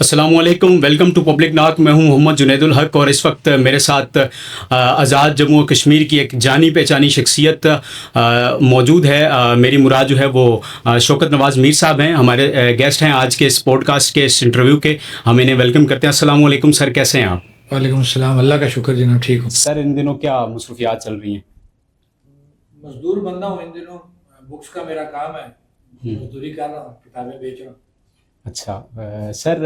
السلام علیکم، welcome to public ناک. میں ہوں محمد جنید الحق اور اس وقت میرے ساتھ آزاد جموں و کشمیر کی ایک جانی پہچانی شخصیت موجود ہے. میری مراد جو ہے وہ شوکت نواز میر صاحب ہیں، ہمارے گیسٹ ہیں آج کے اس پوڈ کاسٹ کے اس انٹرویو کے. ہم انہیں ویلکم کرتے ہیں. السلام علیکم سر، کیسے ہیں آپ؟ وعلیکم السلام، اللہ کا شکر جناب ٹھیک ہوں. سر ان دنوں کیا مصروفیات چل رہی ہیں؟ مزدور بندہ ہوں ان دنوں، بکس کا میرا کام ہے، مزدوری کر رہا ہوں، کتابیں بیچ رہا ہوں. اچھا سر،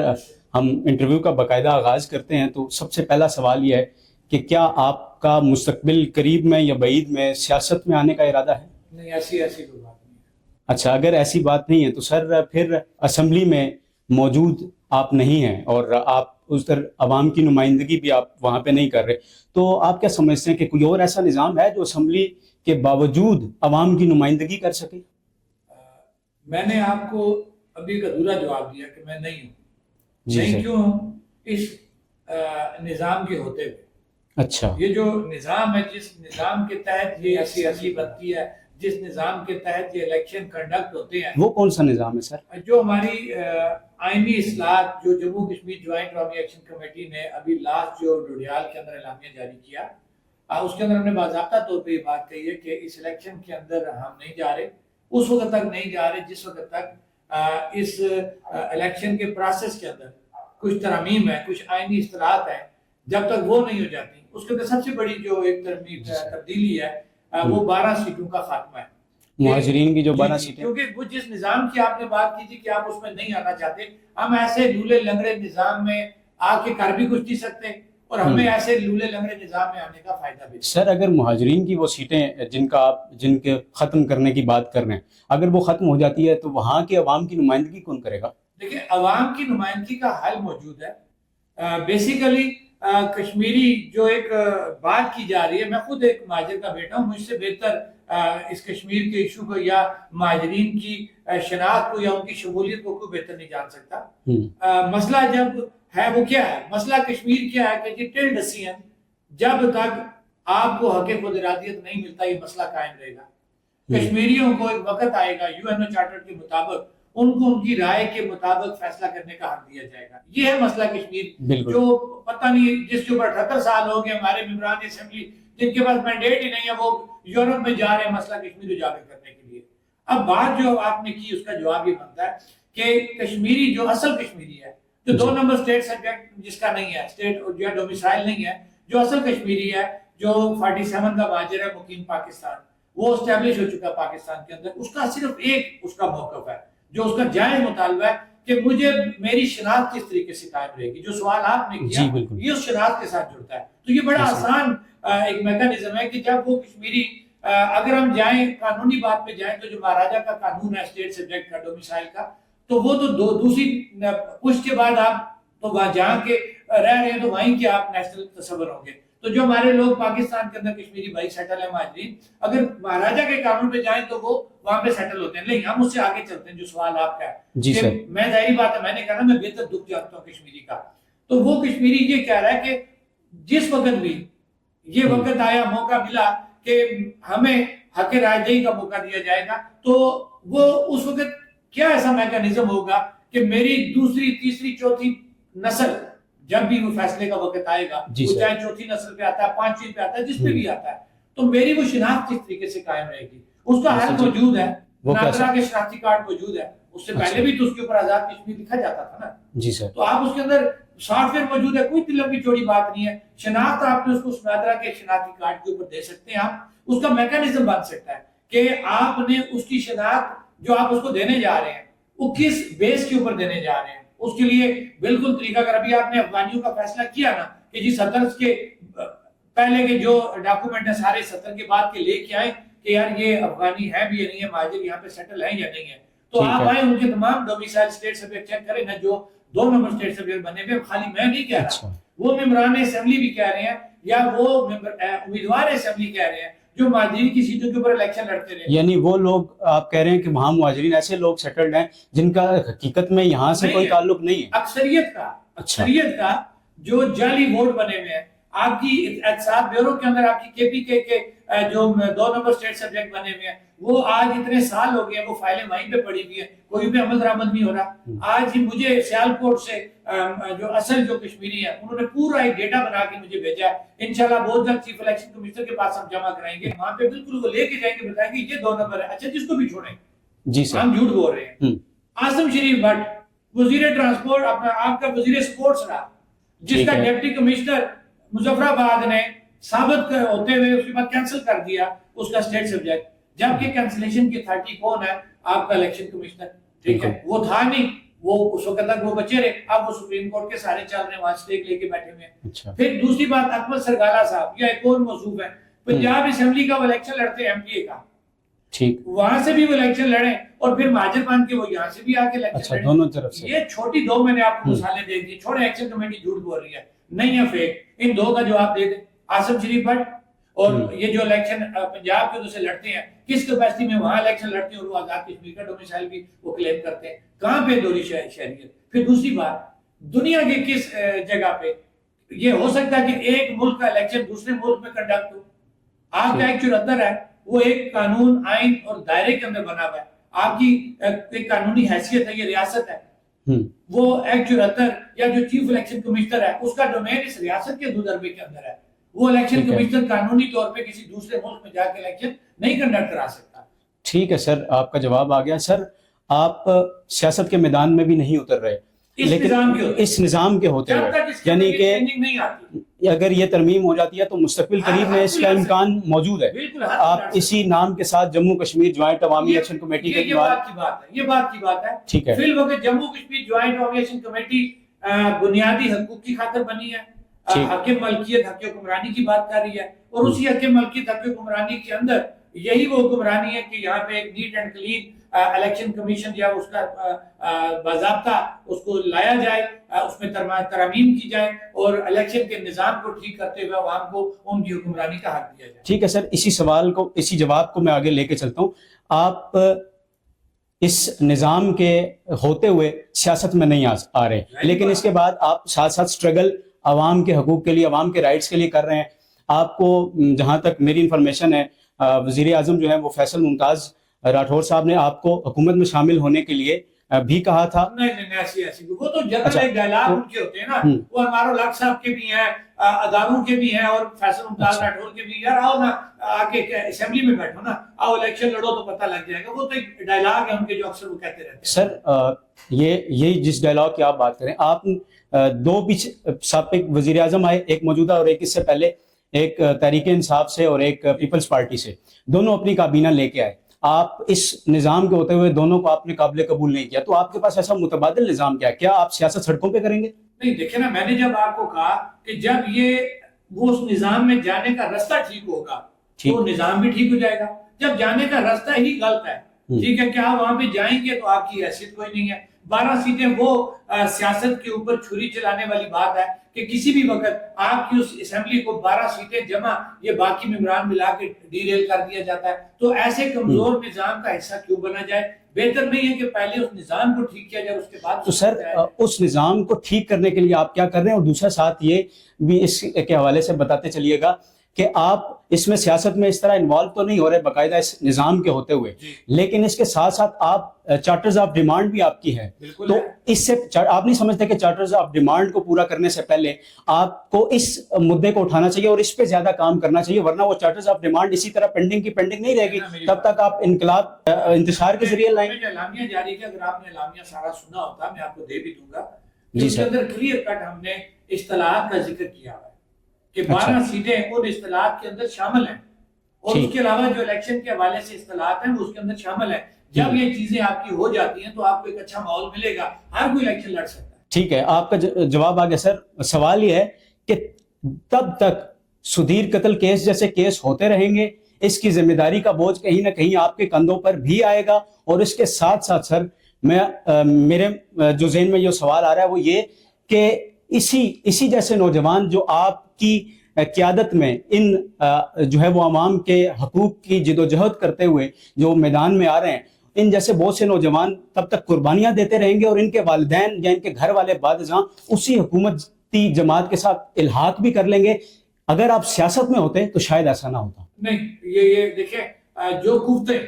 ہم انٹرویو کا باقاعدہ آغاز کرتے ہیں تو سب سے پہلا سوال یہ ہے کہ کیا آپ کا مستقبل قریب میں یا بعید میں سیاست میں آنے کا ارادہ ہے؟ نہیں، ایسی کوئی بات نہیں. اچھا، اگر ایسی بات نہیں ہے تو سر پھر اسمبلی میں موجود آپ نہیں ہیں اور آپ اس طرح عوام کی نمائندگی بھی آپ وہاں پہ نہیں کر رہے، تو آپ کیا سمجھتے ہیں کہ کوئی اور ایسا نظام ہے جو اسمبلی کے باوجود عوام کی نمائندگی کر سکے؟ میں نے آپ کو ابھی ایک ادھورا جواب دیا کہ میں نہیں ہوں. نہیں کیوں ہوں؟ اس نظام کے ہوتے ہوئے. اچھا، یہ جو نظام ہے، جس نظام کے تحت یہ اسمبلی بنتی ہے، جس نظام کے تحت یہ الیکشن کنڈکٹ ہوتے ہیں، وہ کون سا نظام ہے سر؟ جو ہماری آئینی اصلاحات جو جموں کشمیر جوائنٹ عوامی ایکشن کمیٹی نے ابھی لاسٹ جو ڈوڈیال کے اندر اعلامیہ جاری کیا، اس کے اندر ہم نے باضابطہ طور پہ یہ بات کہی ہے کہ اس الیکشن کے اندر ہم نہیں جا رہے، اس وقت تک نہیں جا رہے جس وقت تک اس الیکشن کے پروسیس کے اندر کچھ ترامیم ہے، کچھ آئینی اصلاحات ہیں، جب تک وہ نہیں ہو جاتی. اس کے اندر سب سے بڑی جو ایک تبدیلی ہے وہ 12 سیٹوں کا خاتمہ ہے. مہاجرین کی جو 12 سیٹیں، کیونکہ وہ جس نظام کی آپ نے بات کی تھی کہ آپ اس میں نہیں آنا چاہتے، ہم ایسے لولے لنگڑے نظام میں آ کے کر بھی کچھ نہیں سکتے اور ہمیں ایسے لولے لنگڑے نظام میں آنے کا فائدہ بھی. سر اگر مہاجرین کی وہ سیٹیں جن کے ختم کرنے کی بات کر رہے ہیں، اگر وہ ختم ہو جاتی ہے تو وہاں کے عوام کی نمائندگی کون کرے گا؟ دیکھیں، عوام کی نمائندگی کا حل موجود ہے. بیسیکلی کشمیری جو ایک بات کی جا رہی ہے، میں خود ایک مہاجر کا بیٹا ہوں، مجھ سے بہتر اس کشمیر کے ایشو کو یا مہاجرین کی شناخت کو یا ان کی شمولیت کو کوئی بہتر نہیں جان سکتا. مسئلہ جب ہے وہ کیا ہے؟ مسئلہ کشمیر کیا ہے کہ جی ٹل ڈسیزن جب تک آپ کو حق خود ارادیت نہیں ملتا یہ مسئلہ قائم رہے گا. کشمیریوں کو ایک وقت آئے گا یو این او چارٹر کے مطابق ان کو ان کی رائے کے مطابق فیصلہ کرنے کا حق دیا جائے گا. یہ ہے مسئلہ کشمیر، جو پتہ نہیں جس کے اوپر 78 سال ہو گئے ہمارے ممبران اسمبلی جن کے پاس مینڈیٹ ہی نہیں ہے، وہ یورپ میں جا رہے ہیں مسئلہ کشمیر اجاگر کرنے کے لیے. اب بات جو آپ نے کی اس کا جواب یہ بنتا ہے کہ کشمیری جو اصل کشمیری ہے، جو 2 نمبر اسٹیٹ سبجیکٹ جس کا نہیں ہے، اسٹیٹ جو ڈومیسائل نہیں ہے، جو اصل کشمیری ہے، جو 47 کا مہاجر ہے مقیم پاکستان، وہ اسٹیبلش ہو چکا ہے پاکستان کے اندر، اس کا صرف ایک اس کا موقف ہے جو اس کا جائز مطالبہ ہے کہ مجھے میری شناخت کس طریقے سے قائم رہے گی. جو سوال آپ نے کیا یہ اس شناخت کے ساتھ جڑتا ہے. تو یہ بڑا آسان ایک میکانزم ہے کہ جب وہ کشمیری اگر ہم جائیں قانونی بات پہ جائیں تو جو مہاراجہ کا قانون ہے اسٹیٹ سبجیکٹ کا ڈومیسائل کا، تو وہ تو دوسری پشت کے بعد آپ تو وہاں جہاں کے رہ رہے ہیں تو وہیں کے آپ نیشنل تصور ہوں گے. تو جو ہمارے لوگ پاکستان کے اندر کشمیری بھائی سیٹل ہیں مہاجرین، اگر مہاراجہ کے قانون پہ جائیں تو وہ وہاں پہ سیٹل ہوتے ہیں. لیکن ہم اس سے آگے چلتے ہیں جو سوال آپ کا ہے. میں ظاہری بات ہے، میں نے کہا میں بہتر دکھ جانتا ہوں کشمیری کا. تو وہ کشمیری یہ کہہ رہا ہے کہ جس وقت بھی یہ وقت آیا، موقع ملا کہ ہمیں حق رائے دہی کا موقع دیا جائے گا، تو وہ اس وقت کیا ایسا میکانزم ہوگا کہ میری دوسری تیسری چوتھی نسل جب بھی وہ فیصلے کا وقت آئے گا، وہ چاہے چوتھی نسل پہ آتا ہے، 5ویں پہ آتا ہے، جس پہ بھی آتا ہے، تو میری وہ شناخت کس طریقے سے قائم رہے گی. اس کا حل موجود ہے، ناظرہ کے شناختی کارڈ موجود ہے. اس سے پہلے بھی تو اس کے اوپر آزاد کشمیر لکھا جاتا تھا نا. جی سر. تو آپ اس کے اندر سافٹ ویئر موجود ہے، کوئی لمبی چوڑی بات نہیں ہے. شناخت آپ نے اس کو ناظرہ کے شناختی کارڈ کے اوپر دے سکتے ہیں. آپ اس کا میکانزم بن سکتا ہے کہ آپ نے اس کی شناخت جو آپ اس کو دینے جا رہے ہیں وہ کس بیس کے اوپر دینے جا رہے ہیں. اس کے لیے بالکل طریقہ، اگر ابھی آپ نے افغانیوں کا فیصلہ کیا نا کہ جی 70 کے پہلے کے جو ڈاکومنٹ ہیں سارے 70 کے بعد کے لے کے آئے کہ یار یہ افغانی ہے بھی یا نہیں ہے، مہاجر یہاں پہ سیٹل ہیں یا نہیں ہے، تو آپ آئے ان کے تمام ڈومیسائل اسٹیٹ سبجیکٹ چیک کریں نا، جو 2 نمبر اسٹیٹ سبجیکٹ بنے ہوئے. خالی میں نہیں کہہ رہا، وہ ممبران اسمبلی بھی کہہ رہے ہیں یا وہ امیدوار اسمبلی کہہ رہے ہیں جو مہاجرین کی سیٹوں کے اوپر الیکشن لڑتے رہے. یعنی وہ لوگ آپ کہہ رہے ہیں کہ وہاں مہاجرین ایسے لوگ سیٹلڈ ہیں جن کا حقیقت میں یہاں سے کوئی تعلق نہیں ہے. اکثریت کا جو جعلی ووٹ بنے ہوئے ہیں، آپ کی احتساب بیورو کے اندر آپ کی KPK کے جو 2 نمبر اسٹیٹ سبجیکٹ بنے ہوئے ہیں وہ آج اتنے سال ہو گئے ہیں، وہ فائلیں وہیں پہ پڑی ہوئی ہیں، کوئی بھی عمل درآمد نہیں ہو رہا. آج ہی مجھے سیالکوٹ سے جو اصل جو کشمیری ہے انہوں نے پورا ایک ڈیٹا بنا کے مجھے بھیجا ہے. انشاءاللہ بہت جلد چیف الیکشن کمشنر کے پاس ہم جمع کرائیں گے، وہاں پہ بالکل وہ لے کے جائیں گے، بتائیں گے یہ 2 نمبر ہے. اچھا جس کو بھی چھوڑیں جی سر، ہم جھوٹ بول رہے ہیں. عاصم شریف بٹ وزیر ٹرانسپورٹ اپنا آپ کا وزیر سپورٹس رہا، جس کا ڈپٹی کمشنر مظفر آباد نے ثابت ہوتے ہوئے اس کے بعد کینسل کر دیا اس کا اسٹیٹ سبجیکٹ، جبکہ کینسلیشن کی اتھارٹی کون ہے؟ آپ کا الیکشن کمشنر. ٹھیک ہے، وہ تھا نہیں، وہ اس وقت تک وہ بچے رہے، اب وہ سپریم کورٹ کے سارے چل رہے ہیں، وہاں اسٹیک لے کے بیٹھے ہوئے ہیں. پھر دوسری بات اکمل سرگالہ صاحب، یہ ایک اور موضوع ہے، پنجاب اسمبلی کا وہ الیکشن لڑتے ہیں MPA کا، ٹھیک وہاں سے بھی وہ الیکشن لڑیں اور پھر مہاجر بن کے وہ یہاں سے بھی آ کے الیکشن لڑیں. دونوں طرف سے یہ چھوٹی 2 میں نے آپ کو مثالیں دے دی. چھوڑے ایکشن کمیٹی جھوٹ بول رہی ہے، نہیں ہے فیک. ان 2 کا جواب دے دیں. عاصم شریف بٹ اور یہ جو الیکشن پنجاب کے سے لڑتے ہیں، کس کیپیسٹی میں وہاں الیکشن لڑتے ہیں اور وہ آزاد کشمیر کا ڈومیسائل بھی وہ کلیم کرتے ہیں؟ کہاں پہ دوہری شہریت؟ پھر دوسری بات، دنیا کے کس جگہ پہ یہ ہو سکتا ہے کہ ایک ملک کا الیکشن دوسرے ملک میں کنڈکٹ ہو؟ آپ کا ایک 74 ہے، وہ ایک قانون آئین اور دائرے کے اندر بنا ہوا ہے. آپ کی ایک قانونی حیثیت ہے، یہ ریاست ہے. وہ ایکٹ 74 یا جو چیف الیکشن کمشنر ہے اس کا ڈومین اس ریاست کے ضربے کے اندر ہے. وہ الیکشن کمشنر قانونی طور پہ کسی دوسرے ملک میں جا کے الیکشن نہیں کنڈکٹ کرا سکتا. ٹھیک ہے سر، آپ کا جواب آ گیا. سر آپ سیاست کے میدان میں بھی نہیں اتر رہے، لیکن اس نظام کے ہوتے ہوئے، یعنی کہ اگر یہ ترمیم ہو جاتی ہے تو مستقبل قریب میں اس کا امکان موجود ہے. آپ اسی نام کے ساتھ جموں کشمیر جوائنٹ عوامی ایکشن کمیٹی کے یہ بات کی بات ہے. ٹھیک ہے، فی الوقت جموں کشمیر جوائنٹ عوامی ایکشن کمیٹی بنیادی حقوق کی خاطر بنی ہے، حق ملکیت حق حکمرانی کی بات کر رہی ہے، اور اسی حق ملکیت حق حکمرانی کے اندر یہی وہ حکمرانی ہے کہ یہاں پہ ایک net and clean election commission یا اس کا باضابطہ اس کو لایا جائے، اس میں ترامیم کی جائے اور الیکشن کے نظام کو ٹھیک کرتے ہوئے عوام کو ان کی حکمرانی کا حق دیا جائے. ٹھیک ہے سر، اسی جواب کو میں آگے لے کے چلتا ہوں. آپ اس نظام کے ہوتے ہوئے سیاست میں نہیں آ رہے، لیکن اس کے بعد آپ ساتھ ساتھ سٹرگل عوام کے حقوق کے لیے، عوام کے رائٹس کے لیے کر رہے ہیں. آپ کو جہاں تک میری انفارمیشن ہے، وزیر اعظم جو ہے وہ فیصل ممتاز راٹھور صاحب نے آپ کو حکومت میں شامل ہونے کے لیے بھی کہا تھا. نہیں ایسی وہ تو جنرل ایک ڈائلاگ ان کے ہوتے ہیں نا، وہ ہمارا لاکھ صاحب کے بھی ہیں، اداروں کے بھی ہیں، اور فیصل ممتاز راٹھور کے بھی. یار آؤ نا، آ کے اسمبلی میں بیٹھو نا، آؤ الیکشن لڑو تو پتہ لگ جائے گا. وہ تو ایک ڈائلاگ ہے ان کے جو اکثر وہ کہتے رہتے ہیں. سر یہ جس ڈائلاگ کی آپ بات کریں، آپ 2 سابق وزیر اعظم آئے، ایک موجودہ اور ایک اس سے پہلے، ایک تحریک انصاف سے اور ایک پیپلز پارٹی سے، دونوں اپنی کابینہ لے کے آئے. آپ اس نظام کے ہوتے ہوئے دونوں کو آپ نے قابل قبول نہیں کیا، تو آپ کے پاس ایسا متبادل نظام کیا آپ سیاست سڑکوں پہ کریں گے؟ نہیں دیکھیں نا، میں نے جب آپ کو کہا کہ جب وہ اس نظام میں جانے کا رستہ ٹھیک ہوگا تو نظام بھی ٹھیک ہو جائے گا. جب جانے کا رستہ ہی غلط ہے، ٹھیک ہے، کہ آپ وہاں پہ جائیں گے تو آپ کی حیثیت کوئی نہیں ہے. 12 سیٹیں وہ سیاست کے اوپر چھری چلانے والی بات ہے کہ کسی بھی وقت آپ کی اس اسمبلی کو 12 سیٹیں جمع یہ باقی ممبران ملا کے ڈی ریل کر دیا جاتا ہے. تو ایسے کمزور نظام کا حصہ کیوں بنا جائے؟ بہتر نہیں ہے کہ پہلے اس نظام کو ٹھیک کیا جائے، اس کے بعد. تو سر اس نظام کو ٹھیک کرنے کے لیے آپ کیا کر رہے ہیں؟ اور دوسرا ساتھ یہ بھی اس کے حوالے سے بتاتے چلیے گا کہ آپ اس میں سیاست میں اس طرح انوالو تو نہیں ہو رہے باقاعدہ اس نظام کے ہوتے ہوئے، لیکن اس کے ساتھ ساتھ آپ چارٹرز آف ڈیمانڈ بھی آپ کی ہے. تو اس سے آپ نہیں سمجھتے کہ چارٹرز آف ڈیمانڈ کو پورا کرنے سے پہلے آپ کو اس مدعے کو اٹھانا چاہیے اور اس پہ زیادہ کام کرنا چاہیے، ورنہ وہ چارٹرز آف ڈیمانڈ اسی طرح پینڈنگ کی پینڈنگ نہیں رہے گی تب تک آپ انقلاب انتشار کے ذریعے لائیں. اعلامیہ جاری کیا، اگر آپ نے اعلامیہ سارا سنا ہوتا میں آپ کو دے بھی دوں گا. اس کے اندر کلیئر کٹ ہم نے اصطلاحات کا ذکر کیا ہے کہ 12 سیٹیں ان اصطلاحات کے اندر شامل ہیں، اور اس کے علاوہ جو الیکشن کے حوالے سے اصطلاحات ہیں وہ اس کے اندر شامل ہیں. جب یہ چیزیں آپ کی ہو جاتی ہیں تو آپ کو ایک اچھا ماحول ملے گا، ہر کوئی الیکشن لڑ سکتا ہے. ٹھیک ہے، آپ کا جواب آ گیا. سر سوال یہ ہے کہ تب تک سدھیر قتل کیس جیسے کیس ہوتے رہیں گے، اس کی ذمہ داری کا بوجھ کہیں نہ کہیں آپ کے کندھوں پر بھی آئے گا. اور اس کے ساتھ ساتھ سر میرے جو ذہن میں یہ سوال آ رہا ہے وہ یہ کہ اسی جیسے نوجوان جو آپ کی قیادت میں ان جو ہے وہ عوام کے حقوق کی جدوجہد کرتے ہوئے جو میدان میں آ رہے ہیں، ان جیسے بہت سے نوجوان تب تک قربانیاں دیتے رہیں گے اور ان کے والدین یا ان کے گھر والے بعد ازاں اسی حکومتی جماعت کے ساتھ الحاق بھی کر لیں گے. اگر آپ سیاست میں ہوتے تو شاید ایسا نہ ہوتا. نہیں یہ دیکھیں جو قوتیں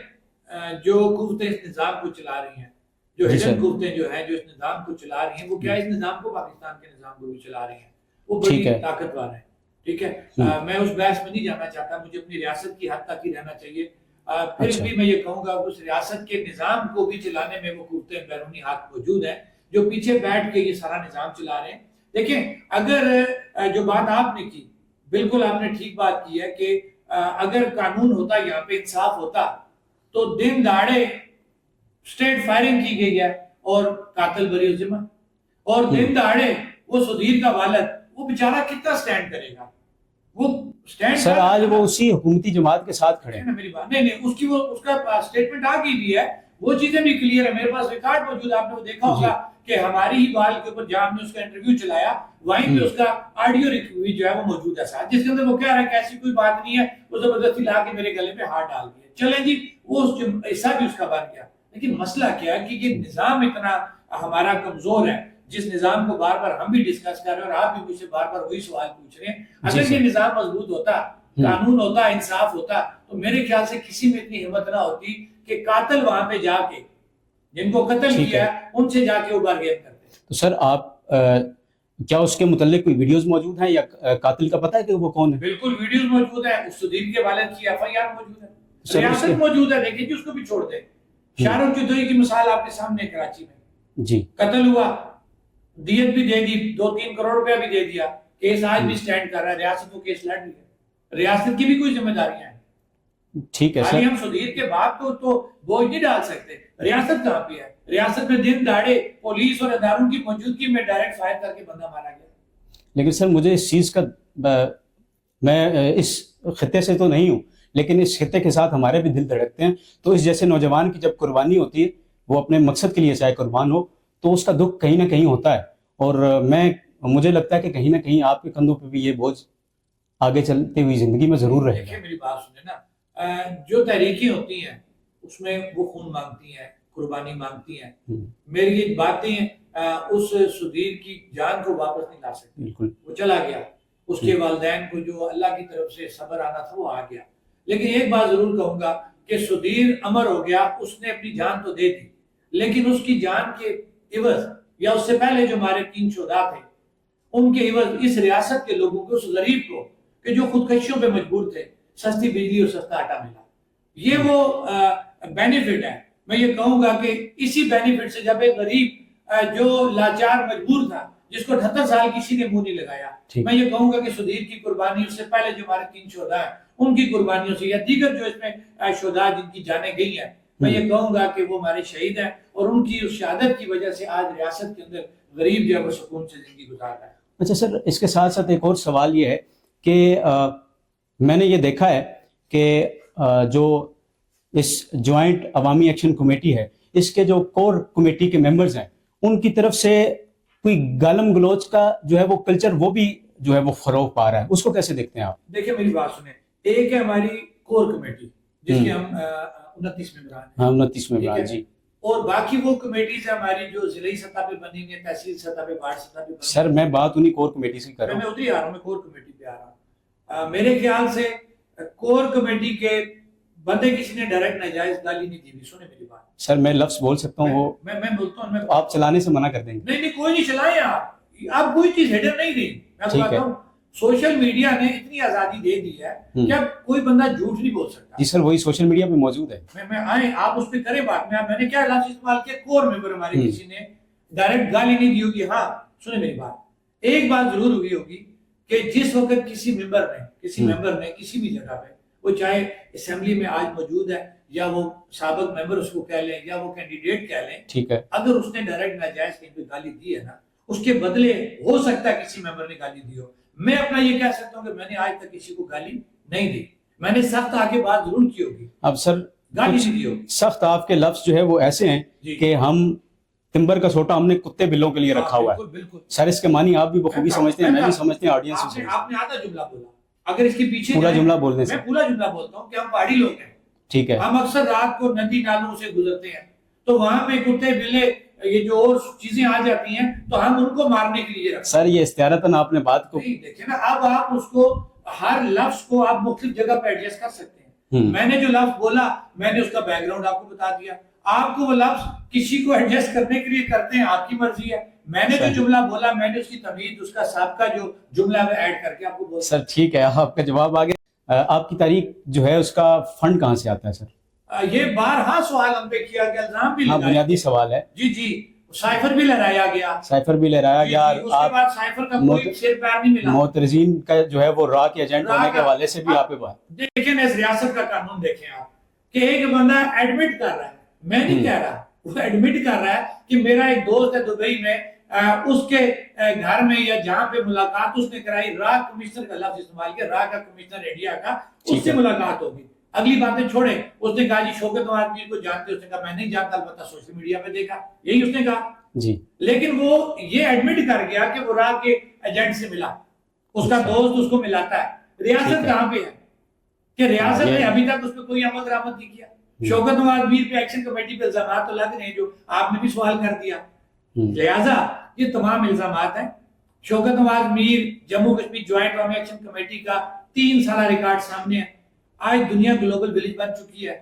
اس نظام کو چلا رہی ہیں, جو ہڈن قوتیں جو ہیں جو اس نظام کو چلا رہی ہیں, وہ کیا اس نظام کو پاکستان کے نظام کو بھی چلا رہی ہیں, وہ بڑی طاقتور ہیں. ٹھیک ہے, میں اس بحث میں نہیں جانا چاہتا, مجھے اپنی ریاست کی حد تک ہی رہنا چاہیے. پھر بھی میں یہ کہوں گا اس ریاست کے نظام کو بھی چلانے میں وہ قوتیں بیرونی ہاتھ موجود ہیں جو پیچھے بیٹھ کے یہ سارا نظام چلا رہے ہیں. دیکھیں اگر جو بات آپ نے کی, بالکل آپ نے ٹھیک بات کی ہے کہ اگر قانون ہوتا, یہاں پہ انصاف ہوتا, تو دن دہاڑے اسٹریٹ فائرنگ کی گئی ہے اور قاتل بری ذمہ, اور دن دہاڑے وہ سدھیر کا والد, وہ بیچارہ کتنا سٹینڈ کرے گا, وہ سٹینڈ. سر آج وہ اسی حکومتی جماعت کے ساتھ کھڑے ہیں. میری بات نہیں اس کا سٹیٹمنٹ آ گئی بھی ہے, وہ چیزیں بھی کلیئر ہے, میرے پاس ریکارڈ موجود ہے, آپ نے وہ دیکھا ہوگا کہ ہماری ہی بال کے اوپر جہاں ہم نے اس کا انٹرویو چلایا وہیں پہ اس کا آڈیو ریکارڈ جو ہے وہ موجود ہے ساتھ, جس کے اندر وہ کہہ رہا ہے کہ ایسی کوئی بات نہیں ہے, وہ زبردستی لا کے میرے گلے پہ ہاتھ ڈال دیا. چلیں جی, وہ حصہ بھی اس کا بن گیا, لیکن مسئلہ کیا ہے کہ یہ نظام اتنا ہمارا کمزور ہے, جس نظام کو بار بار ہم بھی ڈسکس کر رہے ہیں اور آپ بھی مجھ سے بار بار وہی سوال پوچھ رہے ہیں. اگر یہ نظام مضبوط ہوتا, قانون ہوتا, انصاف ہوتا, تو میرے خیال سے کسی میں اتنی ہمت نہ ہوتی کہ قاتل وہاں پہ جا کے جن کو قتل کیا ہے ان سے جا کے وہ بارگین کرتے. تو سر آپ کیا اس کے متعلق کوئی ویڈیوز موجود ہیں یا قاتل کا پتہ ہے کہ وہ کون ہے؟ بالکل ویڈیوز موجود ہیں, اس سدھیر کے والد کی ایف آئی آر موجود ہے, ریاست موجود ہے, دیکھیں جی اس کو بھی چھوڑ دیں. شاہ رخ چودھری کی مثال آپ کے سامنے کراچی میں جی قتل ہوا, دیت بھی دے دی, 2-3 کروڑ روپیہ بھی دے دیا, کیس آج بھی سٹینڈ کر رہا ہے, ریاست کو کیس لڑ رہی ہے, ریاست کی بھی کوئی ذمہ داریاں ہیں. ٹھیک ہے سر, ہم سدھیر کے بعد تو بوجھ نہیں ڈال سکتے, ریاست کہاں پہ ہے, ریاست میں دن دہاڑے پولیس اور اداروں کی موجودگی میں ڈائریکٹ فائر کر کے بندہ مارا گیا. لیکن سر مجھے اس چیز کا, میں اس خطے سے تو نہیں ہوں, لیکن اس خطے کے ساتھ ہمارے بھی دل دھڑکتے ہیں. تو اس جیسے نوجوان کی جب قربانی ہوتی ہے, وہ اپنے مقصد کے لیے چاہے قربان ہو, تو اس کا دکھ کہیں نہ کہیں ہوتا ہے. اور مجھے لگتا ہے کہ کہیں نہ کہیں آپ کے کندھوں پہ بھی یہ بوجھ آگے چلتے ہوئی زندگی میں ضرور رہے گا. میری بات سنیں نا, جو تحریکیں ہوتی ہیں اس میں وہ خون مانگتی ہیں, قربانی مانگتی ہیں. میری یہ باتیں اس سدھیر کی جان کو واپس نہیں لا سکتی. بالکل وہ چلا گیا, اس کے والدین کو جو اللہ کی طرف سے صبر آنا تھا وہ آ گیا. لیکن ایک بات ضرور کہوں گا کہ سدھیر امر ہو گیا, اس نے اپنی جان تو دے دی, لیکن اس کی جان کے عوض یا اس سے پہلے جو ہمارے 3 شہداء تھے ان کے عوض اس ریاست کے لوگوں کو, اس غریب کو کہ جو خودکشیوں پہ مجبور تھے, سستی بجلی اور سستا آٹا ملا. یہ وہ بینیفٹ ہے. میں یہ کہوں گا کہ اسی بینیفٹ سے جب ایک غریب جو لاچار مجبور تھا, جس کو 78 سال کسی نے منہ نہیں لگایا, میں یہ کہوں گا کہ سدھیر کی قربانی, اس سے پہلے جو ہمارے 3 شہداء ہیں ان کی قربانیوں سے, یا دیگر جو اس میں شہداء جن کی جانیں گئی ہیں, میں یہ کہوں گا کہ وہ ہمارے شہید ہیں, اور ان کی اس شہادت کی وجہ سے آج ریاست کے اندر غریب جو ہے وہ سکون سے زندگی گزار رہا ہے. اچھا سر, اس کے ساتھ ساتھ ایک اور سوال یہ ہے کہ میں نے یہ دیکھا ہے کہ جو اس جوائنٹ عوامی ایکشن کمیٹی ہے, اس کے جو کور کمیٹی کے ممبرز ہیں, ان کی طرف سے کوئی گالم گلوچ کا جو ہے وہ کلچر وہ بھی جو ہے وہ فروغ پا رہا ہے, اس کو کیسے دیکھتے ہیں آپ؟ دیکھیں میری بات سنیں, ایک ہے ہماری کور کمیٹی جس کے ہم 29 ممبران ہیں. ہاں 29 ممبران جی. اور باقی وہ کمیٹیز ہیں ہماری جو ضلعی سطح پہ بنی ہوئی ہیں, تحصیل سطح پہ, وارڈ سطح پہ. سر میں بات انہی کور کمیٹی سے کر رہا ہوں. میں ادھر ہی آ رہا ہوں, میں کور کمیٹی پہ آ رہا ہوں. میرے خیال سے کور کمیٹی کے بندے کسی نے ڈائریکٹ ناجائز گالی نہیں دی ہوئی. سنیں میری بات. سر میں لفظ بول سکتا ہوں, وہ میں بولتا ہوں, آپ چلانے سے منع کر دیں گے؟ نہیں کوئی نہیں چلائیں آپ کوئی چیز ہیڈر نہیں دی. میں بتاتا ہوں سوشل میڈیا نے اتنی آزادی دے دی ہے کہ اب کوئی بندہ جھوٹ نہیں بول سکتا. جی سر, وہی سوشل میڈیا پہ موجود ہے. میں آئیں, آپ اس پہ کریں بات. میں نے کیا لفظ استعمال کیا, کور ممبر ہمارے کسی نے ڈائریکٹ گالی نہیں دی ہوگی. ہاں سنیں میری بات, ایک بات ضرور ہوئی ہوگی کہ جس وقت کسی ممبر نے کسی بھی جگہ پہ, وہ چاہے اسمبلی میں آج موجود ہے یا وہ سابق ممبر اس کو کہہ لیں یا وہ کینڈیڈیٹ کہہ لیں, ٹھیک ہے, اگر اس نے ڈائریکٹ ناجائز کہیں پہ گالی دی ہے نا, اس کے بدلے ہو سکتا ہے کسی ممبر نے گالی دی ہو. میں اپنا یہ کہہ سکتا ہوں کہ میں نے آج تک کسی کو گالی نہیں دی. میں نے سخت آگے بات ضرور کی ہوگی. اب سر گالی نہیں دی ہوگی. سخت آپ کے لفظ جو ہے وہ ایسے ہیں کہ ہم تمبر کا سوٹا ہم نے کتے بلوں کے لیے رکھا ہوا ہے. سر اس کے معنی آپ بھی بخوبی سمجھتے ہیں, میں بھی سمجھتے ہیں, آڈینس بھی سمجھتے ہیں. آپ نے آدھا جملہ بولا, اگر اس کے پیچھے پورا جملہ بولنے سے, میں پورا جملہ بولتا ہوں کہ ہم پہاڑی لوگ ہیں. ٹھیک ہے, ہم اکثر رات کو ندی نالوں سے گزرتے ہیں, تو وہاں پہ کتے بلے یہ جو اور چیزیں آ جاتی ہیں تو ہم ان کو مارنے کے لیے رکھتے ہیں. سر یہ استعارتاً آپ نے بات کو دیکھیں نا, اب آپ اس کو ہر لفظ کو آپ مختلف جگہ پہ ایڈجسٹ کر سکتے ہیں. میں نے جو لفظ بولا میں نے اس کا بیک گراؤنڈ آپ کو بتا دیا. آپ کو وہ لفظ کسی کو ایڈجسٹ کرنے کے لیے کرتے ہیں, آپ کی مرضی ہے. میں نے جو جملہ بولا میں نے اس کی تمہید اس کا سابقہ جو جملہ ہے ایڈ کر کے آپ کو بولا. سر ٹھیک ہے, آپ کا جواب آ گیا. آپ کی تحریک جو ہے اس کا فنڈ کہاں سے آتا ہے سر؟ یہ بارہا سوال ہم پہ کیا گیا, الزام بھی لگایا. بنیادی سوال ہے. جی سائفر بھی لہرایا گیا. سائفر بھی لہرایا گیا. اس کے بعد سائفر کا کوئی سر پیر نہیں ملا. معترضین کا جو ہے وہ را کے ایجنٹ ہونے کے حوالے سے بھی آپ پہ بات. دیکھیں اس ریاست کا قانون دیکھیں آپ کہ ایک بندہ ایڈمٹ کر رہا ہے, میں نہیں کہہ رہا, وہ ایڈمٹ کر رہا ہے کہ میرا ایک دوست ہے دبئی میں, اس کے گھر میں یا جہاں پہ ملاقات اس نے کرائی, را کمشنر کا لفظ استعمال کیا, را کا کمشنر انڈیا کا, اس سے ملاقات ہوگی. اگلی باتیں چھوڑیں, اس نے کہا جی شوکت نواز میر کو جانتے, اس نے کہا میں نہیں جانتا, البتہ سوشل میڈیا پہ دیکھا, یہی اس نے کہا جی. لیکن وہ یہ ایڈمٹ کر گیا کہ وہ را کے ایجنٹ سے ملا, اس کا دوست اس کو ملاتا ہے. ریاست کہاں پہ ہے کہ ریاست نے ابھی تک اس پہ کوئی عمل درآمد نہیں کیا. شوکت نواز میر پہ ایکشن کمیٹی پہ الزامات تو لگ رہے ہیں جو آپ نے بھی سوال کر دیا. لہٰذا یہ تمام الزامات ہیں. شوکت نواز میر جموں کشمیر جوائنٹ عوامی ایکشن کمیٹی کا 3 سالہ ریکارڈ سامنے ہے. آج دنیا گلوبل ولیج بن چکی ہے,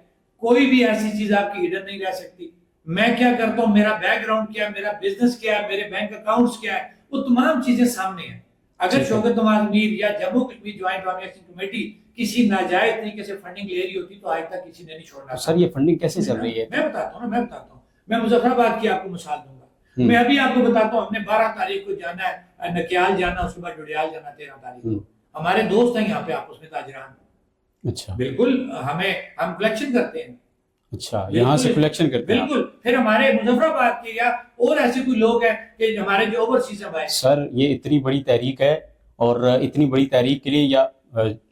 کوئی بھی ایسی چیز آپ کی ہڈن نہیں رہ سکتی. میں کیا کرتا ہوں, میرا بیک گراؤنڈ کیا ہے, میرا بزنس کیا ہے, میرے بینک اکاؤنٹس کیا ہے, وہ تمام چیزیں سامنے ہیں. اگر شوکت نواز میر یا جموں کشمیر جوائنٹ عوامی ایکشن کمیٹی کسی ناجائز طریقے سے فنڈنگ لے رہی ہوتی تو آج تک کسی نے نہیں چھوڑنا. سر یہ فنڈنگ کیسے چل رہی ہے؟ میں بتاتا ہوں. میں مظفر آباد کی آپ کو مثال دوں گا. میں ابھی آپ کو بتاتا ہوں, ہم نے 12 تاریخ کو جانا ہے نکیال جانا, اس کے بعد ڈڈیال جانا 13 تاریخ کو. ہمارے دوست ہیں یہاں پہ آپس میں تاجران. اچھا بالکل, ہم کلیکشن کرتے ہیں. اچھا یہاں سے کلیکشن کرتے ہیں بالکل. پھر ہمارے مظفر آباد کے یا اور ایسے کوئی لوگ ہیں کہ ہمارے جو اوورسیز ہیں. سر یہ اتنی بڑی تحریک ہے, اور اتنی بڑی تحریک کے لیے یا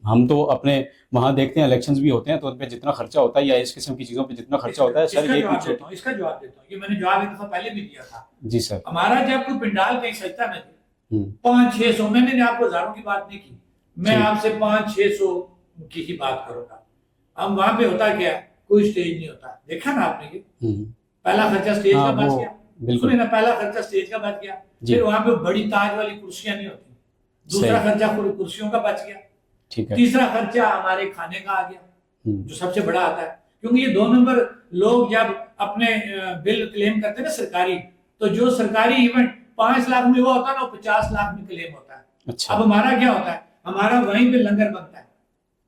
ہم تو اپنے وہاں دیکھتے ہیں الیکشنز بھی ہوتے ہیں تو ان پہ جتنا خرچہ ہوتا ہے یا اس قسم کی چیزوں پہ جتنا خرچہ ہوتا ہے سر, یہ اس کا جواب دیتا ہوں. یہ میں نے جواب ایک دفعہ پہلے بھی دیا تھا. جی سر. ہمارا جب کوئی پنڈال کہیں سجتا میں تھے 500-600, میں نے آپ کو ہزاروں کی بات نہیں کی, میں آپ سے 500-600 کی ہی بات کروں گا. ہم وہاں پہ ہوتا کیا, کوئی سٹیج نہیں ہوتا. دیکھا نا آپ نے, یہ پہلا خرچہ سٹیج کا بچ گیا. سنیں نا, پہلا خرچہ سٹیج کا بچ گیا. پھر وہاں پہ بڑی تاج والی کرسیاں نہیں ہوتی. دوسرا خرچہ کرسیوں کا بچ گیا. تیسرا خرچہ ہمارے کھانے کا آ گیا, جو سب سے بڑا آتا ہے. کیونکہ یہ 2 نمبر لوگ جب اپنے بل کلیم کرتے ہیں نا سرکاری, تو جو سرکاری ایونٹ 5 لاکھ میں وہ ہوتا ہے نا, وہ 50 لاکھ میں کلیم ہوتا ہے. اب ہمارا کیا ہوتا ہے, ہمارا وہیں پہ لنگر بنتا ہے.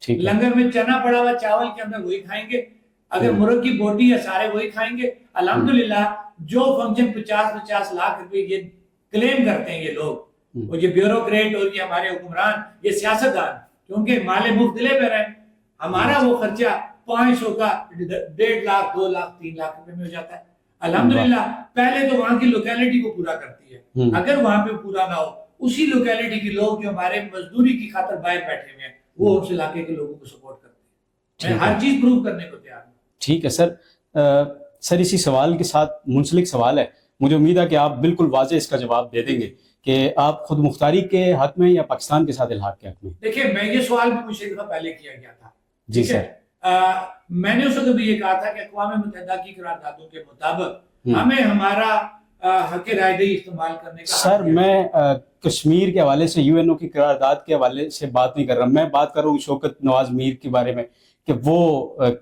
لنگر میں چنا پڑا ہوا چاول کے اندر وہی کھائیں گے, اگر مرغ کی بوٹی ہے سارے وہی کھائیں گے. الحمدللہ جو فنکشن 50 لاکھ روپے یہ کلیم کرتے ہیں یہ لوگ, اور یہ بیوروکریٹ اور یہ ہمارے حکمران, یہ سیاستدان, کیونکہ مال مفت دلے پہ رہے, ہمارا وہ خرچہ 500 کا 1.5 لاکھ 2 لاکھ 3 لاکھ روپے میں ہو جاتا ہے. الحمدللہ پہلے تو وہاں کی لوکیلٹی کو پورا کرتی ہے. اگر وہاں پہ پورا نہ ہو, اسی لوکیلٹی کے لوگ جو ہمارے مزدوری کی خاطر باہر بیٹھے ہوئے ہیں وہ اس علاقے کے لوگوں کو سپورٹ کرتے ہیں. میں ہر چیز پروو کرنے کو تیار ہوں. ٹھیک ہے سر. سر اسی سوال کے ساتھ منسلک سوال ہے, مجھے امید ہے کہ آپ بالکل واضح اس کا جواب دے دیں گے کہ آپ خود مختاری کے حق میں یا پاکستان کے ساتھ الحاق کے حق میں؟ دیکھیں, میں یہ سوال بھی مجھے پہلے کیا گیا تھا. جی سر. میں نے اس وقت بھی یہ کہا تھا کہ اقوام متحدہ کی قراردادوں کے مطابق ہمیں ہمارا حق رائے دہی استعمال کرنے کا. سر میں کشمیر کے حوالے سے UN کی قرارداد کے حوالے سے بات نہیں کر رہا, میں بات کر رہا ہوں شوکت نواز میر کے بارے میں کہ وہ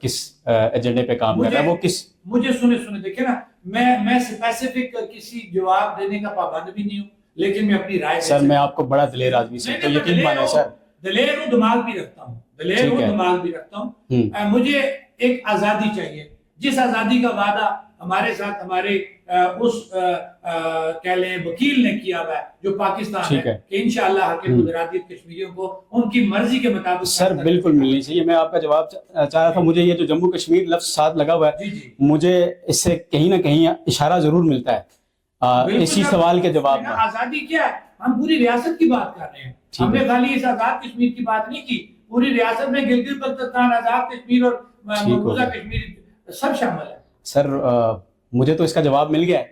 کس ایجنڈے پہ کام کر رہا ہے, وہ کس. مجھے سنے دیکھیں نا, میں اسپیسیفک کسی جواب دینے کا پابند بھی نہیں ہوں, لیکن میں اپنی رائے. سر میں آپ کو بڑا دلیر آدمی سے تو یقین مانیں سر. دلیر ہوں, دماغ بھی رکھتا ہوں, دماغ بھی رکھتا ہوں. مجھے ایک آزادی چاہیے, جس آزادی کا وعدہ ہمارے ساتھ ہمارے اس کہہ لیں وکیل نے کیا ہوا ہے جو پاکستان ہے, کہ انشاءاللہ حق قدراتیت کشمیریوں کو ان کی مرضی کے مطابق. سر بالکل ملنی چاہیے. میں آپ کا جواب چاہ رہا تھا, مجھے یہ جو جموں کشمیر لفظ ساتھ لگا ہوا ہے مجھے اس سے کہیں نہ کہیں اشارہ ضرور ملتا ہے اسی سوال کے جواب میں. آزادی کیا ہے, ہم پوری ریاست کی بات کر رہے ہیں, ہم نے خالی اس آزاد کشمیر کی بات نہیں کی, پوری ریاست میں گلگت بلتستان, آزاد کشمیر اور مقبوضہ کشمیر سب شامل ہے. سر مجھے تو اس کا جواب مل گیا ہے,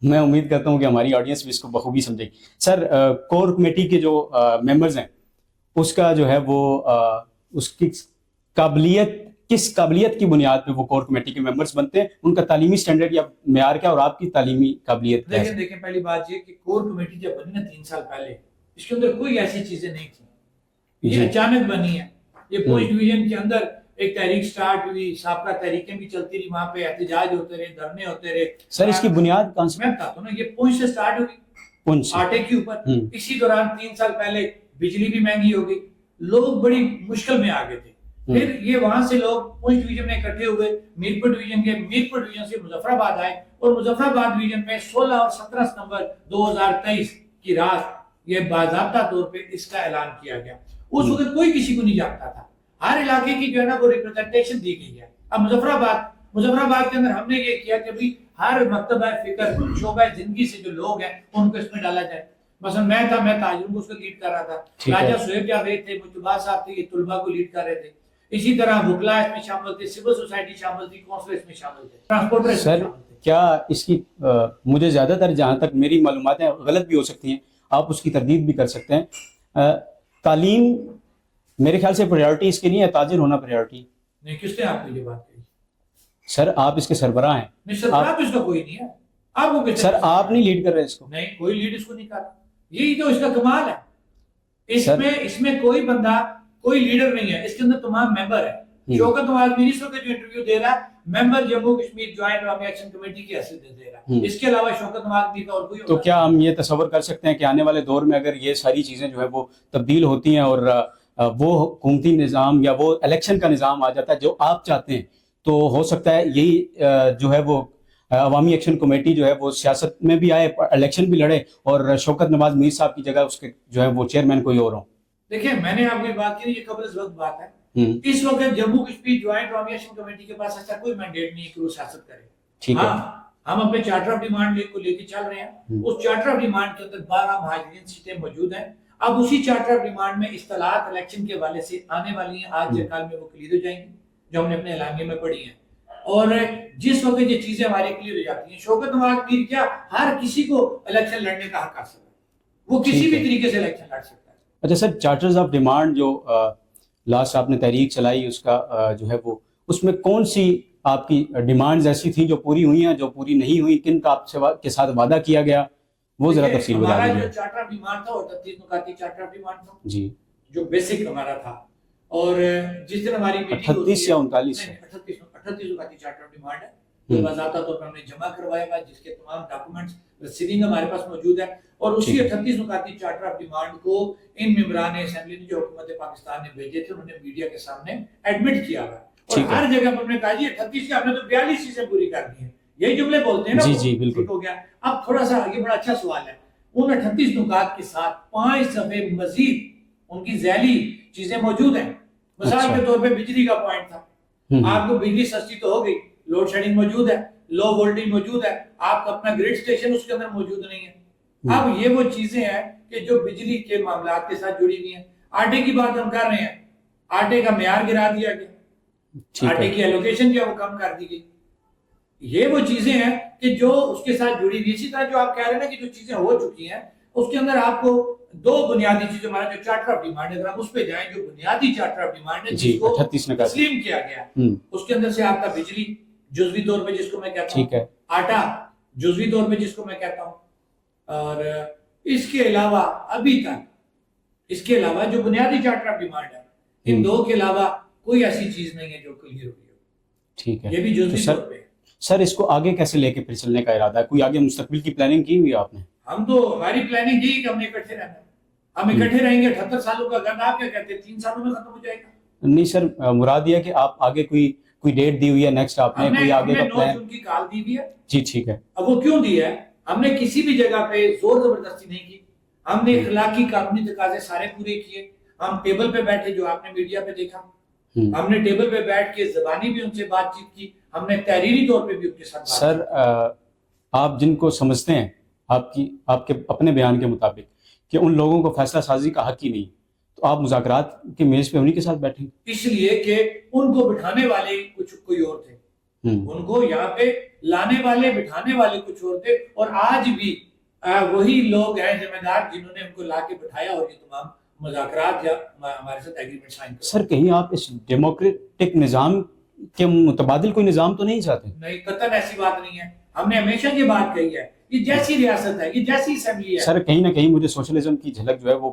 میں امید کرتا ہوں کہ ہماری آڈینس بھی اس کو بخوبی سمجھے گی. سر کور کمیٹی کے جو ممبرز ہیں اس کا جو ہے وہ اس کی کس قابلیت کی بنیاد پہ وہ کور کمیٹی کے ممبرز بنتے ہیں, ان کا تعلیمی سٹینڈرڈ یا معیار کیا, اور آپ کی تعلیمی قابلیت کیا ہے؟ دیکھیں پہلی بات یہ کہ کور کمیٹی جب بنی نا 3 سال پہلے, اس کے اندر کوئی ایسی چیزیں نہیں تھیں یہ اچانک بنی ہے. یہ پونچھ ڈویژن کے اندر ایک تحریک سٹارٹ ہوئی, سابقہ تحریکیں بھی چلتی رہی, وہاں پہ احتجاج ہوتے رہے, دھرنے ہوتے رہے. سر اس کی بنیاد کہاں سے؟ میں بتاتا ہوں نا, یہ پونچھ سے سٹارٹ ہوئی, پونچھ آٹے کے اوپر. اسی دوران 3 سال پہلے بجلی بھی مہنگی ہو گئی, لوگ بڑی مشکل میں آ گئے تھے. پھر یہ وہاں سے لوگ پونچھ ڈویژن میں اکٹھے ہوئے, میرپور ڈویژن کے, میرپور ڈویژن سے مظفر آباد آئے, اور مظفر آباد ڈویژن میں 16 اور 17 ستمبر 2023 کی رات یہ باضابطہ طور پہ اس کا اعلان کیا گیا. اس وقت کوئی کسی کو نہیں جانتا تھا, ہر علاقے کی جو ہے نا وہ ریپرزنٹیشن دی گئی ہے. اب مظفر آباد کے اندر ہم نے یہ کیا کہ بھی ہر مکتبہ فکر, شعبہ زندگی سے جو لوگ ہیں ان کو اس میں ڈالا جائے. مثلا میں تاجروں کو اس کو لیڈ کر رہا تھا, راجہ سہیب جاوید تھے, مجتبیٰ صاحب تھے, یہ طلباء کو لیڈ کر رہے تھے. اسی طرح وکلا اس میں شامل تھے, سول سوسائٹی شامل تھی, کونسل اس میں شامل تھے, ٹرانسپورٹر اس میں سر شامل تھے. کیا اس کی مجھے زیادہ تر جہاں تک میری معلومات ہیں غلط بھی ہو سکتی ہیں, آپ اس کی تردید بھی کر سکتے ہیں, تعلیم میرے خیال سے پریورٹی اس کے نہیں ہے, تاجر ہونا پریورٹی. نہیں, کس نے آپ کو یہ بات کہی؟ سر آپ اس کے سربراہ ہیں. نہیں, سربراہ تو اس کا کوئی نہیں ہے. آپ کو سر آپ نہیں لیڈ کر رہے اس کو. نہیں, کوئی لیڈ اس کو نہیں کرتا. یہی تو اس کا کمال ہے. اس میں کوئی بندہ, کوئی لیڈر نہیں ہے, اس کے اندر تمام ممبر ہیں. شوکت نواز میر اس وقت جو انٹرویو دے رہا ہے, ممبر جموں کشمیر جوائنٹ عوامی ایکشن کمیٹی کی حیثیت سے دے رہا ہے. اس کے علاوہ شوکت نواز میر کا اور کوئی. تو کیا ہم یہ تصور کر سکتے ہیں کہ آنے والے دور میں اگر یہ ساری چیزیں جو ہے وہ تبدیل ہوتی ہیں اور وہ حکومتی نظام یا وہ الیکشن کا نظام آ جاتا ہے جو آپ چاہتے ہیں, تو ہو سکتا ہے یہی جو ہے وہ عوامی ایکشن کمیٹی جو ہے وہ سیاست میں بھی آئے, الیکشن بھی لڑے, اور شوکت نواز میر صاحب کی جگہ اس کے جو ہے وہ چیئرمین کوئی اور ہوں. دیکھیں, میں نے آپ کو یہ بات کی, یہ قبل از وقت بات ہے. اس وقت جموں کشمیر جوائنٹ عوامی ایکشن کمیٹی کے پاس ایسا کوئی مینڈیٹ نہیں ہے کہ وہ سیاست کرے. ہاں, ہم اپنے چارٹر آف ڈیمانڈ کو لے کے چل رہے ہیں. اس چارٹر آف ڈیمانڈ کے اندر 12 مہاجرین سیٹیں موجود ہیں. اب اسی چارٹر آف ڈیمانڈ میں اصطلاحات الیکشن کے حوالے سے آنے والی ہیں, آج یا کل میں وہ کلیئر ہو جائیں گی, جو ہم نے اپنے اعلامیے میں پڑھی ہیں. اور جس وقت یہ چیزیں ہماری کلیئر ہو جاتی ہیں, شوکت نواز میر کیا ہر کسی کو الیکشن لڑنے کا حق حاصل ہے, وہ کسی بھی طریقے سے الیکشن لڑ سکتا ہے. اچھا سر, چارٹرز آف ڈیمانڈ جو لاسٹ آپ نے تحریک چلائی, اس کا جو ہے وہ, اس میں کون سی آپ کی ڈیمانڈز ایسی تھیں جو پوری ہوئی ہیں, جو پوری نہیں ہوئی, کن کا آپ کے ساتھ وعدہ کیا گیا, وہ ذرا تفصیل بتا دیجیے. ہمارا جو چارٹر آف ڈیمانڈ تھا وہ 38 نکاتی چارٹر آف ڈیمانڈ تھا جی, جو بیسک ہمارا تھا. اور جس دن ہماری میٹنگ 38 یا 39 38 نکاتی چارٹر آف ڈیمانڈ ہے, وہ باضابطہ طور پر ہم نے جمع کروایا ہوا ہے, جس کے تمام ڈاکومنٹس رسیدنگ ہمارے پاس موجود ہے. اور اسی 38 نکاتی چارٹر آف ڈیمانڈ کو ان ممبران اسمبلی نے جو حکومت پاکستان نے بھیجے تھے, انہوں نے میڈیا کے سامنے ایڈمٹ کیا ہوا ہے. اور ہر جگہ پر ہم نے کہا جی 38 کے ہم نے تو 42 چیزیں پوری کر دی ہیں, یہی جملے بولتے ہیں نا. جی جی بالکل ہو گیا. اب تھوڑا سا یہ بڑا اچھا سوال ہے, ان 38 نکات کے ساتھ 5 صفحے مزید ان کی ذیلی چیزیں موجود ہیں. مثال کے طور پہ بجلی کا پوائنٹ تھا, آپ کو بجلی سستی تو ہو گئی, لوڈ شیڈنگ موجود ہے, لو وولٹیج موجود ہے, آپ کا اپنا گریڈ سٹیشن اس کے اندر موجود نہیں ہے. اب یہ وہ چیزیں ہیں کہ جو بجلی کے معاملات کے ساتھ جڑی ہوئی ہیں. آٹے کی بات ہم کر رہے ہیں, آٹے کا معیار گرا دیا گیا, آٹے کی ایلوکیشن جو ہے وہ کم کر دی گئی. یہ وہ چیزیں ہیں کہ جو اس کے ساتھ جڑی ہوئی. اسی طرح جو آپ کہہ رہے ہیں نا کہ جو چیزیں ہو چکی ہیں, اس کے اندر آپ کو 2 بنیادی چیزیں, ہمارا جو چارٹر آف ڈیمانڈ ہے, اگر آپ اس پہ جائیں, جو بنیادی چارٹر آف ڈیمانڈ ہے جس کو تسلیم کیا گیا, اس کے اندر سے آپ کا بجلی جزوی طور پہ جس کو میں کہتا ہوں, آٹا جزوی طور پہ جس کو میں کہتا ہوں, اور اس کے علاوہ ابھی تک اس کے علاوہ جو بنیادی چارٹر آف ڈیمانڈ ہے, ان 2 کے علاوہ کوئی ایسی چیز نہیں ہے جو کلیئر ہوئی ہو. ٹھیک ہے, یہ بھی جزوی طور پہ. سر اس کو آگے کیسے لے کے پھر چلنے کا ارادہ ہے, کوئی آگے مستقبل کی پلاننگ کی ہوئی آپ نے؟ ہم تو, ہماری پلاننگ یہی کہ ہم نے اکٹھے رہنا ہے. ہم اکٹھے رہیں گے. 78 سالوں کا گن آپ کیا کہتے ہیں 3 سالوں میں ختم ہو جائے گا؟ نہیں سر, مراد یہ کہ آپ آگے کوئی ڈیٹ دی ہوئی ہے نیکسٹ, آپ نے کوئی آگے کا پلان؟ ان کی کال دی ہوئی ہے. جی ٹھیک ہے. اب وہ کیوں دی ہے؟ ہم نے کسی بھی جگہ پہ زور زبردستی نہیں کی. ہم نے اخلاقی قانونی تقاضے سارے پورے کیے. ہم ٹیبل پہ بیٹھے, جو آپ نے میڈیا پہ دیکھا, ہم نے ٹیبل پہ بیٹھ کے زبانی بھی ان سے بات چیت کی, ہم نے تحریری طور پہ بھی ان کے ساتھ بات. سر آپ جن کو سمجھتے ہیں آپ کے اپنے بیان کے مطابق کہ ان لوگوں کو فیصلہ سازی کا حق ہی نہیں, تو آپ مذاکرات کے میز پہ انہی کے ساتھ بیٹھیں؟ اس لیے کہ ان کو بٹھانے والے کوئی اور تھے, ان کو یہاں پہ لانے والے بٹھانے والے کچھ اور تھے, اور آج بھی وہی لوگ ہیں ذمہ دار جنہوں نے ان کو لا کے بٹھایا اور یہ تمام مذاکرات یا ہمارے ساتھ ایگریمنٹ سائن کر. سر کہیں آپ اس ڈیموکریٹک نظام کے متبادل کوئی نظام تو نہیں چاہتے؟ نہیں, قطعاً ایسی بات نہیں ہے. ہم نے ہمیشہ یہ بات کہی ہے, یہ جیسی ریاست ہے, یہ جیسی اسمبلی ہے. سر کہیں نہ کہیں مجھے سوشلزم کی جھلک جو ہے وہ